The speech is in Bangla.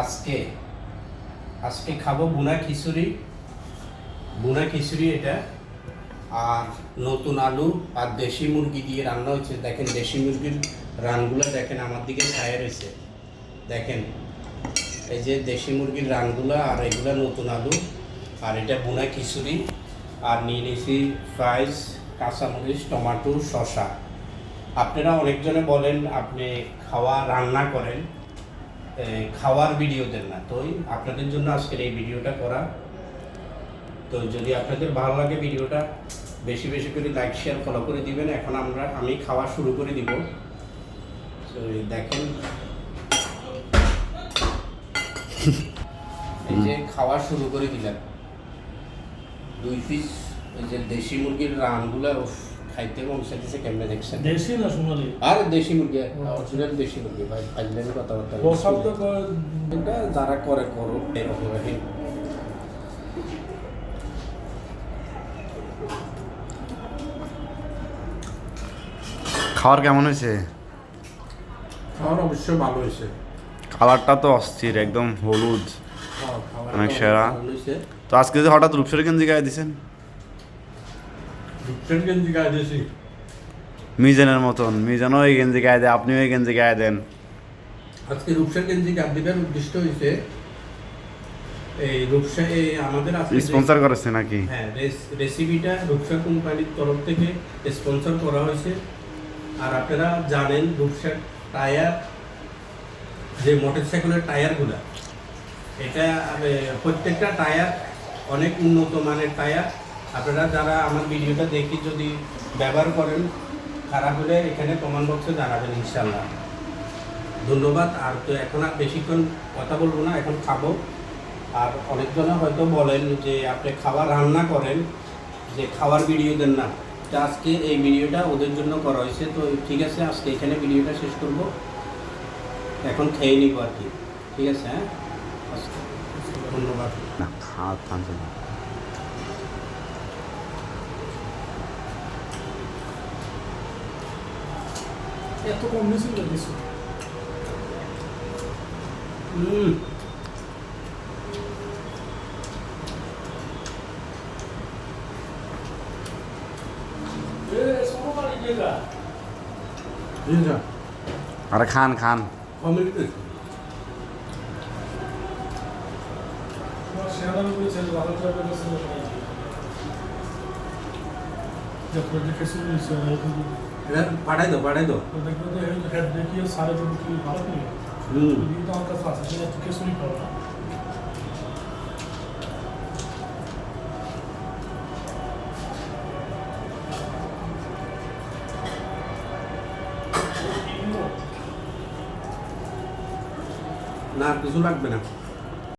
আজকে আজকে খাবো ভুনা খিচুড়ি এটা। আর নতুন আলু আর দেশি মুরগি দিয়ে রান্না হচ্ছে। দেখেন দেশি মুরগির রানগুলো দেখেন, আমার দিকে ছায়া রয়েছে। দেখেন এই যে দেশি মুরগির রানগুলো, আর এগুলো নতুন আলু, আর এটা ভুনা খিচুড়ি। আর নিয়ে নিয়েছি ফ্রাইস, কাঁচামরিচ, টমাটো, শসা। আপনারা অনেকজনে বলেন আপনি রান্না করেন, খাওয়ার ভিডিও দেন না। তো আপনাদের জন্য আজকের এই ভিডিওটা করা। তো যদি আপনাদের ভালো লাগে ভিডিওটা বেশি বেশি করে লাইক শেয়ার ফলো করে দিবেন। এখন আমি খাওয়া শুরু করে দিব। তো দেখেন এই যে খাওয়া শুরু করে দিলাম। 2 পিস এই যে দেশি মুরগির রানগুলো খাইতে মন চাইতেছে। কেমনে দেখছেন? দেশি না সোনালি? আর দেশি মুরগি, অরিজিনাল দেশি মুরগি ভাই। ফাইলের কথাবার্তা এটা যারা করে করুক এরকম। খাবার কেমন হয়েছে? খাবার অবশ্যই ভালো হয়েছে। কালারটা তো অস্থির, একদম হলুদ, অনেক সেরা। তো আজকে যে হঠাৎ রূপসর গেঞ্জি গায়ে দিছেন? রূপসর গেঞ্জি গায়ে দিয়েছি মিজানের মতন। মিজানও এই গেঞ্জি গায়ে দেয়, আপনিও এই গেঞ্জি গায়ে দেন। আজকে রূপসর গেঞ্জি গায়ে দেবার উদ্দেশ্য হয়েছে এই রূপসা আমাদের স্পন্সর করেছে নাকি? হ্যাঁ, রেসিপিটা রূপসা কোম্পানির তরফ থেকে স্পন্সর করা হয়েছে। আর আপনারা জানেন রূপসা টায়ার, যে মোটরসাইকেলের টায়ারগুলো, এটা প্রত্যেকটা টায়ার অনেক উন্নত মানের টায়ার। আপনারা যারা আমার ভিডিওটা দেখি যদি ব্যবহার করেন, খারাপ হলে এখানে কমেন্ট বক্সে জানাবেন ইনশাল্লাহ। ধন্যবাদ। আর তো এখন আর বেশিক্ষণ কথা বলবো না, এখন খাবো। আর অনেকজনে হয়তো বলেন যে আপনি খাবার রান্না করেন, যে খাওয়ার ভিডিও দেন না। তো আজকে এই ভিডিওটা ওদের জন্য করা হয়েছে। তো ঠিক আছে, আজকে এখানে ভিডিওটা শেষ করব। এখন খেয়ে নিব আর কি। ঠিক আছে, হ্যাঁ, ধন্যবাদ। না, হাত থামছে না। এত কম নিয়েছিল কিছু। আরে খান খান। পাঠাই দো দেখিয়ে সাড়ে কি ভালো নেই। আমার কাছে আছে, সেটা কিছুই পাবো না। না, কিছু লাগবে না।